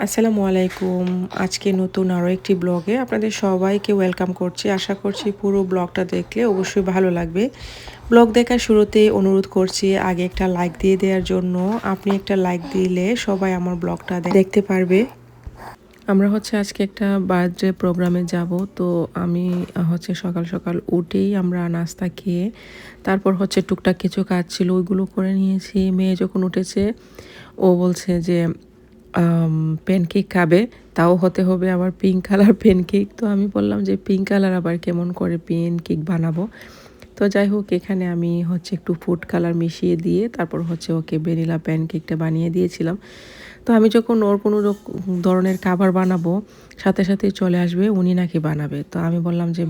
আসসালামু আলাইকুম। আজকে নতুন আরও একটি ব্লগে আপনাদের সবাইকে ওয়েলকাম করছি। আশা করছি পুরো ব্লগটা দেখলে অবশ্যই ভালো লাগবে। ব্লগ দেখার শুরুতে অনুরোধ করছি আগে একটা লাইক দিয়ে দেওয়ার জন্য। আপনি একটা লাইক দিলে সবাই আমার ব্লগটা দেখতে পারবে। আমরা আজকে একটা বার্থডে প্রোগ্রামে যাব। তো আমি সকাল সকাল উঠেই আমরা নাস্তা খেয়ে তারপর টুকটাক কিছু কাজ ছিল ওইগুলো করে নিয়েছি। মেয়ে যখন উঠেছে ও বলছে যে প্যানকেক খাবে, তাও হতে হবে আবার পিঙ্ক কালার প্যানকেক। তো আমি বললাম যে পিঙ্ক কালার আবার কেমন করে প্যানকেক বানাবো। তো যাই হোক এখানে আমি একটু ফুড কালার মিশিয়ে দিয়ে তারপর ওকে ভ্যানিলা প্যানকেকটা বানিয়ে দিয়েছিলাম। তো আমি যখন ওর কোনো ধরনের খাবার বানাবো সাথে সাথেই চলে আসবে উনি নাকি বানাবে। তো আমি বললাম যে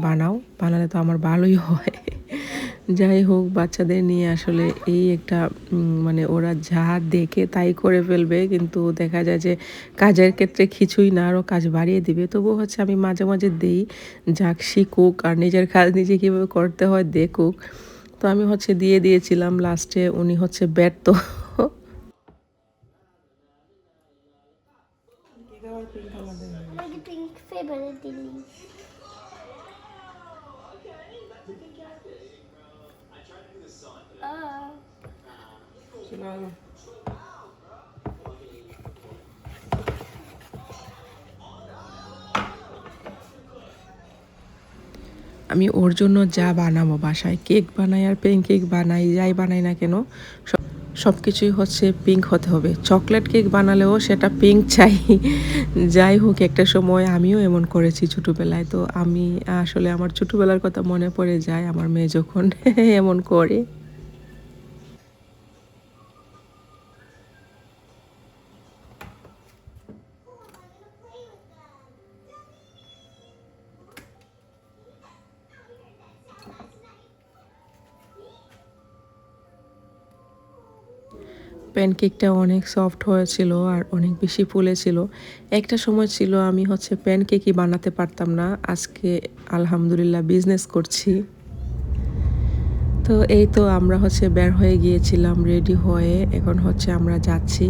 বানালে তো আমার ভালোই হয়। যাই হোক বাচ্চাদের নিয়ে আসলে এই একটা মানে ওরা যা দেখে তাই করে ফেলবে, কিন্তু দেখা যায় যে কাজের ক্ষেত্রে কিছুই না আরও কাজ বাড়িয়ে দিবে। তবুও আমি মাঝে মাঝে দিই যাক শিখুক আর নিজের কাজ নিজে কীভাবে করতে হয় দেখুক। তো আমি দিয়ে দিয়েছিলাম, লাস্টে উনি ব্যর্থ। Meine pink favorite দিলি আমি ওর জন্য যা বানাবো বাসায় কেক বানাই আর প্যানকেক বানাই, যাই বানাই না কেন সব কিছুই পিঙ্ক হতে হবে। চকলেট কেক বানালেও সেটা পিঙ্ক চাই। যাই হোক একটা সময় আমিও এমন করেছি ছোটোবেলায়। তো আমি আসলে আমার ছোটোবেলার কথা মনে পড়ে যায় আমার মেয়ে যখন এমন করে। প্যানকেকটা অনেক সফট হয়েছিল আর অনেক বেশি ফুলেছিল। একটা সময় ছিল আমি প্যানকেকই বানাতে পারতাম না, আজকে আলহামদুলিল্লাহ বিজনেস করছি। তো এই তো আমরা বের হয়ে গিয়েছিলাম রেডি হয়ে, এখন আমরা যাচ্ছি।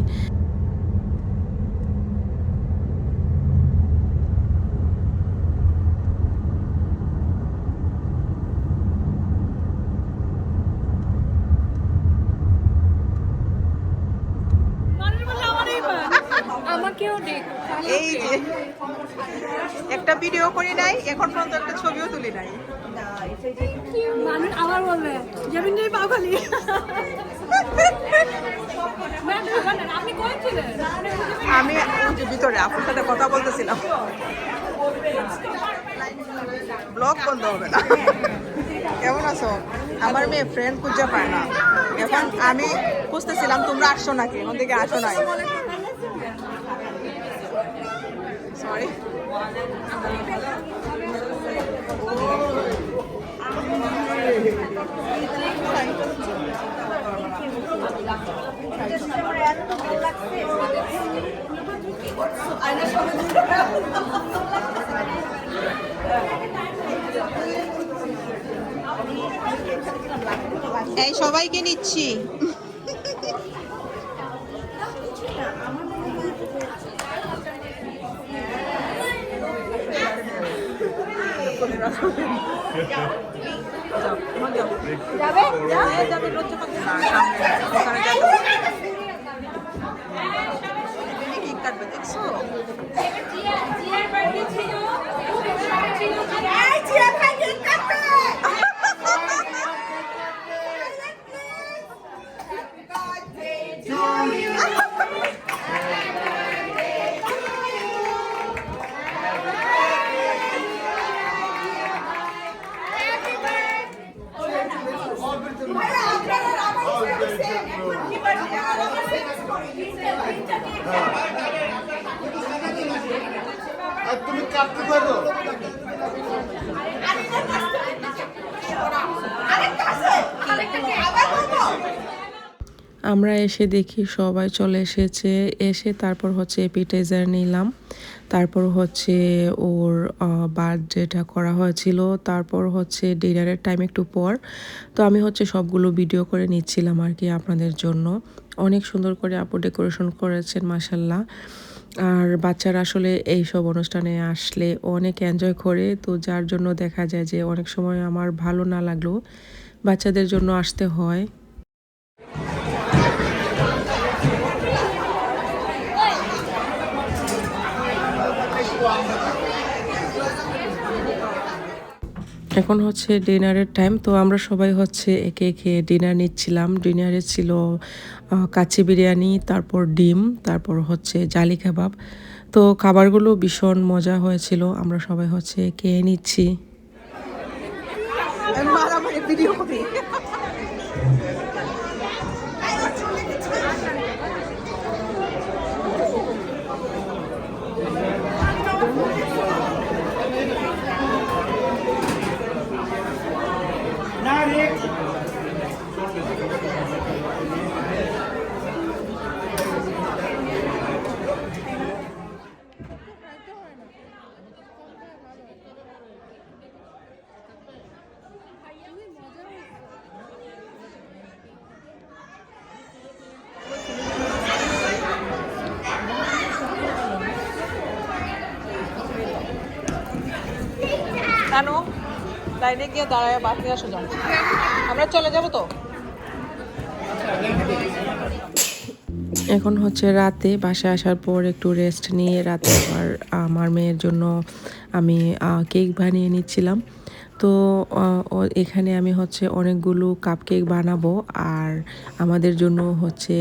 এই যে একটা ভিডিও করি নাই, এখন পর্যন্ত একটা ছবিও তুলি নাই। মানুষ আবার বলবে যেমন যে পাখালি আমি যে ভিতরে আপনার সাথে কথা বলতেছিলাম, ব্লগ বন্ধ হবে না। কেমন আছো? আমার মেয়ে ফ্রেন্ড খুঁজে পায় না, এখন আমি খুঁজতেছিলাম তোমরা আসছো নাকি, এখন থেকে আসো নাই। সরি। এই সবাইকে নিচ্ছি। কাটবে দেখছো? আর তুমি কাটতে পারো? আমরা এসে দেখি সবাই চলে এসেছে, এসে তারপর অ্যাপিটাইজার নিলাম, তারপর ওর বার্থডেটা করা হয়েছিল, তারপর ডিনারের টাইম একটু পর। তো আমি সবগুলো ভিডিও করে নিচ্ছিলাম আর কি আপনাদের জন্য। অনেক সুন্দর করে আপু ডেকোরেশন করেছেন মাশাল্লাহ। আর বাচ্চারা আসলে এইসব অনুষ্ঠানে আসলে অনেক এনজয় করে, তো যার জন্য দেখা যায় যে অনেক সময় আমার ভালো না লাগলেও বাচ্চাদের জন্য আসতে হয়। এখন হচ্ছে ডিনারের টাইম, তো আমরা সবাই হচ্ছে একে একে ডিনার নিচ্ছিলাম। ডিনারে ছিল কাচ্চি বিরিয়ানি, তারপর ডিম, তারপর হচ্ছে জালি কাবাব। তো খাবারগুলো ভীষণ মজা হয়েছিল, আমরা সবাই হচ্ছে খেয়ে নিচ্ছি। মারামারি ভিডিও করি। কেন লাইনে গিয়ে দাঁড়ায় বাকি আসো যাও, আমরা চলে যাবো তো। এখন হচ্ছে রাতে বাসায় আসার পর একটু রেস্ট নিয়ে রাতে আবার আমার মেয়ের জন্য আমি কেক বানিয়ে নিচ্ছিলাম। তো এখানে আমি হচ্ছে অনেকগুলো কাপ কেক বানাবো আর আমাদের জন্য হচ্ছে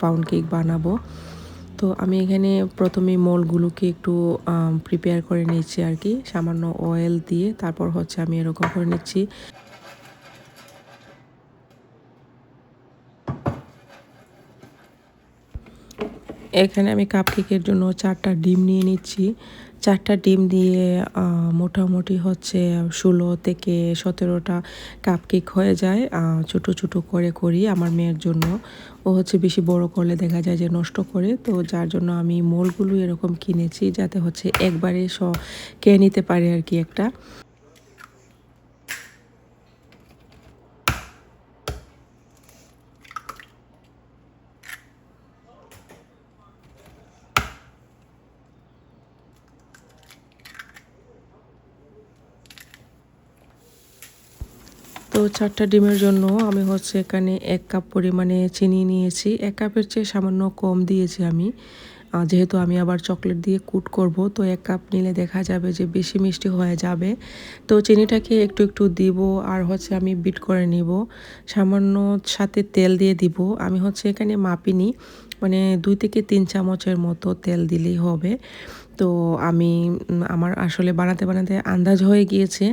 পাউন্ড কেক বানাবো। তো আমি এখানে প্রথমে মোলগুলোকে একটু প্রিপেয়ার করে নিচ্ছি আর কি, সামান্য অয়েল দিয়ে, তারপর হচ্ছে আমি এরকম করে নিচ্ছি। এখানে আমি কাপকেকের জন্য 4টা ডিম নিয়ে নিচ্ছি। 4টা ডিম দিয়ে মোটামুটি হচ্ছে 16 থেকে 17টা কাপকেক হয়ে যায়। ছোট ছোট করে করি আমার মেয়ের জন্য, ও হচ্ছে বেশি বড় করলে দেখা যায় যে নষ্ট করে, তো যার জন্য আমি মোলগুলো এরকম কিনেছি যাতে হচ্ছে একবারে খেয়ে নিতে পারে আর কি একটা। তো 4টা ডিমের জন্য আমি হচ্ছে এখানে 1 কাপ পরিমাণে চিনি নিয়েছি। 1 কাপের চেয়ে সামান্য কম দিয়েছি আমি, যেহেতু আমি আবার চকলেট দিয়ে কুট করব, তো 1 কাপ নিলে দেখা যাবে যে বেশি মিষ্টি হয়ে যাবে। তো চিনিটাকে একটু একটু দিব আর হচ্ছে আমি বিট করে নিব, সামান্য সাথে তেল দিয়ে দিব। আমি হচ্ছে এখানে মাপিনি, মানে 2 থেকে 3 চামচের মতো তেল দিলেই হবে। তো আমি আমার আসলে বানাতে বানাতে আন্দাজ হয়ে গিয়েছে,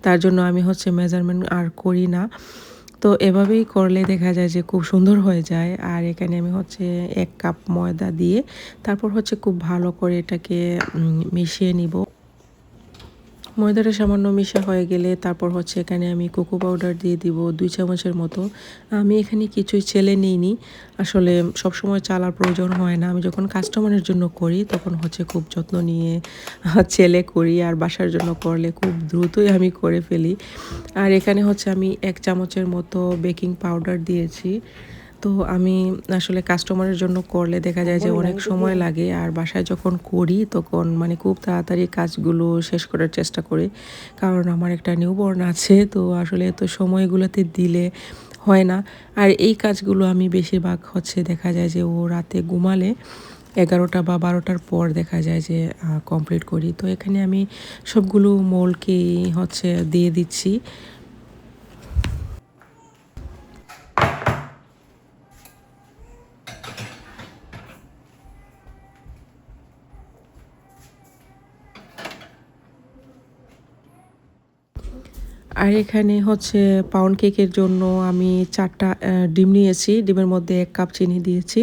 তার জন্য আমি হচ্ছে মেজারমেন্ট আর করি না। তো এভাবেই করলে দেখা যায় যে খুব সুন্দর হয়ে যায়। আর এখানে আমি হচ্ছে 1 কাপ ময়দা দিয়ে তারপর হচ্ছে খুব ভালো করে এটাকে মিশিয়ে নিব। ময়দাটা সামান্য মিশা হয়ে গেলে তারপর হচ্ছে এখানে আমি কোকো পাউডার দিয়ে দিব 2 চামচের মতো। আমি এখানে কিছুই চেলে নিইনি, আসলে সবসময় চালার প্রয়োজন হয় না। আমি যখন কাস্টমারের জন্য করি তখন হচ্ছে খুব যত্ন নিয়ে চেলে করি, আর বাসার জন্য করলে খুব দ্রুতই আমি করে ফেলি। আর এখানে হচ্ছে আমি 1 চামচের মতো বেকিং পাউডার দিয়েছি। তো আমি আসলে কাস্টমারের জন্য করলে দেখা যায় যে অনেক সময় লাগে, আর বাসায় যখন করি তখন মানে খুব তাড়াতাড়ি কাজগুলো শেষ করার চেষ্টা করি, কারণ আমার একটা নিউবর্ন আছে, তো আসলে তো সময়গুলোতে দিলে হয় না। আর এই কাজগুলো আমি বেশিরভাগ হচ্ছে দেখা যায় যে ও রাতে ঘুমালে 11টা বা 12টার পর দেখা যায় যে কমপ্লিট করি। তো এখানে আমি সবগুলো মোলকেই হচ্ছে দিয়ে দিচ্ছি। আর এখানে হচ্ছে পাউন্ড কেকের জন্য আমি 4টা ডিম নিয়েছি, ডিমের মধ্যে 1 কাপ চিনি দিয়েছি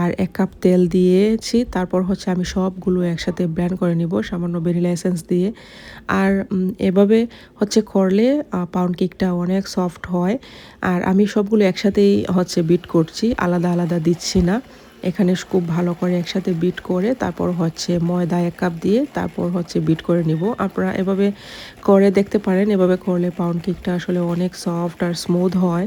আর 1 কাপ তেল দিয়েছি। তারপর হচ্ছে আমি সবগুলো একসাথে ব্লেন্ড করে নিব সামান্য ভ্যানিলা এসেন্স দিয়ে। আর এভাবে হচ্ছে করলে পাউন্ড কেকটা অনেক সফট হয়। আর আমি সবগুলো একসাথেই হচ্ছে বিট করছি, আলাদা আলাদা দিচ্ছি না। এখানে খুব ভালো করে একসাথে বিট করে তারপর হচ্ছে ময়দা 1 কাপ দিয়ে তারপর হচ্ছে বিট করে নিব। আপনারা এভাবে করে দেখতে পারেন, এভাবে করলে পাউন্ড কেকটা আসলে অনেক সফট আর স্মুথ হয়।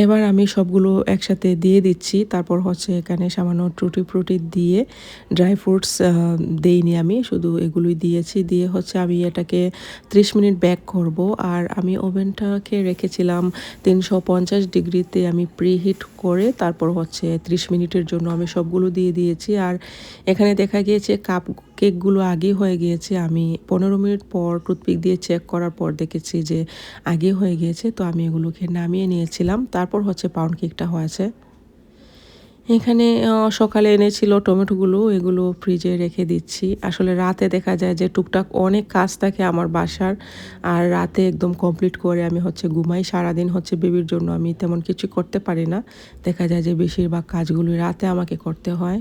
এবার আমি সবগুলো একসাথে দিয়ে দিচ্ছি। তারপর হচ্ছে এখানে সামান্য টুটি ফ্রুটি দিয়ে ড্রাই ফ্রুটস দেইনি, আমি শুধু এগুলোই দিয়েছি। দিয়ে হচ্ছে আমি এটাকে 30 মিনিট বেক করব। আর আমি ওভেনটাকে রেখেছিলাম 350 ডিগ্রিতে, আমি প্রিহিট করে তারপর হচ্ছে 30 মিনিটের জন্য আমি সবগুলো দিয়ে দিয়েছি। আর এখানে দেখা গিয়েছে কাপ কেকগুলো আগে হয়ে গিয়েছে। আমি 15 মিনিট পর টুথপিক দিয়ে চেক করার পর দেখেছি যে আগে হয়ে গিয়েছে, তো আমি এগুলোকে নামিয়ে নিয়েছিলাম। তারপর হচ্ছে পাউন্ড কেকটা হয়েছে। এখানে সকালে এনেছিল টমেটোগুলো, এগুলো ফ্রিজে রেখে দিচ্ছি। আসলে রাতে দেখা যায় যে টুকটাক অনেক কাজ থাকে আমার বাসার, আর রাতে একদম কমপ্লিট করে আমি হচ্ছে ঘুমাই। সারাদিন হচ্ছে বেবির জন্য আমি তেমন কিছু করতে পারি না, দেখা যায় যে বেশিরভাগ কাজগুলোই রাতে আমাকে করতে হয়।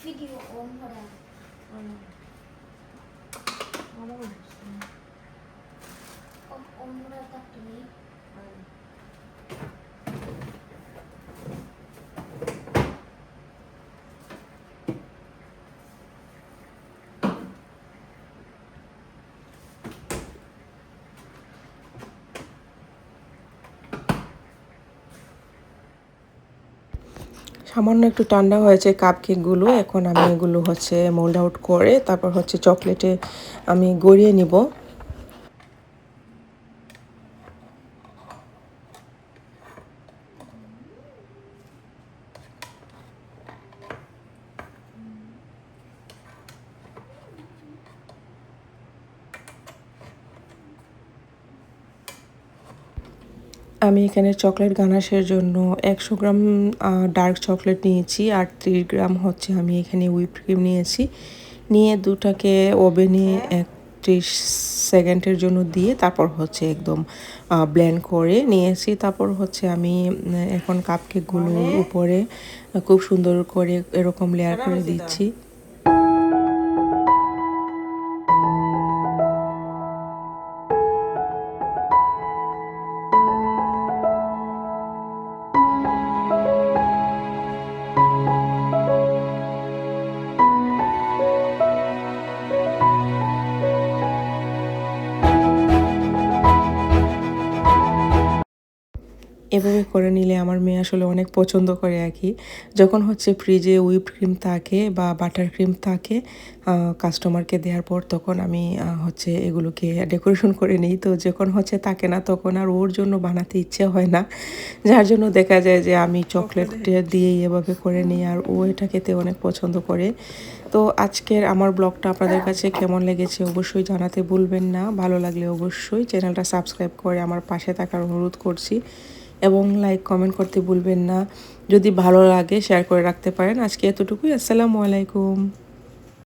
Video on kara. On kara tak tumi. সামান্য একটু ঠান্ডা হয়েছে কাপ কেকগুলো। এখন আমি এগুলো হচ্ছে মোল্ড আউট করে তারপর হচ্ছে চকলেটে আমি গড়িয়ে নিব। আমি এখানে চকলেট গানাশের জন্য 100 গ্রাম ডার্ক চকলেট নিয়েছি, আর 30 গ্রাম হচ্ছে আমি এখানে হুইপ ক্রিম নিয়েছি। নিয়ে দুটাকে ওভেনে 30 সেকেন্ডের জন্য দিয়ে তারপর হচ্ছে একদম ব্লেন্ড করে নিয়েছি। তারপর হচ্ছে আমি এখন কাপকেকগুলোর উপরে খুব সুন্দর করে এরকম লেয়ার করে দিচ্ছি। এভাবে করে নিলে আমার মেয়ে আসলে অনেক পছন্দ করে আর কি। যখন হচ্ছে ফ্রিজে হুইপ ক্রিম থাকে বা বাটার ক্রিম থাকে কাস্টমারকে দেওয়ার পর, তখন আমি হচ্ছে এগুলোকে ডেকোরেশন করে নিই। তো যখন হচ্ছে থাকে না তখন আর ওর জন্য বানাতে ইচ্ছে হয় না, যার জন্য দেখা যায় যে আমি চকলেট দিয়েই এভাবে করে নিই, আর ও এটা খেতে অনেক পছন্দ করে। তো আজকের আমার ব্লগটা আপনাদের কাছে কেমন লেগেছে অবশ্যই জানাতে ভুলবেন না। ভালো লাগলে অবশ্যই চ্যানেলটা সাবস্ক্রাইব করে আমার পাশে থাকার অনুরোধ করছি, এবং লাইক কমেন্ট করতে ভুলবেন না। যদি ভালো লাগে শেয়ার করে রাখতে পারেন। আজকে এতটুকুই। আসসালামু আলাইকুম।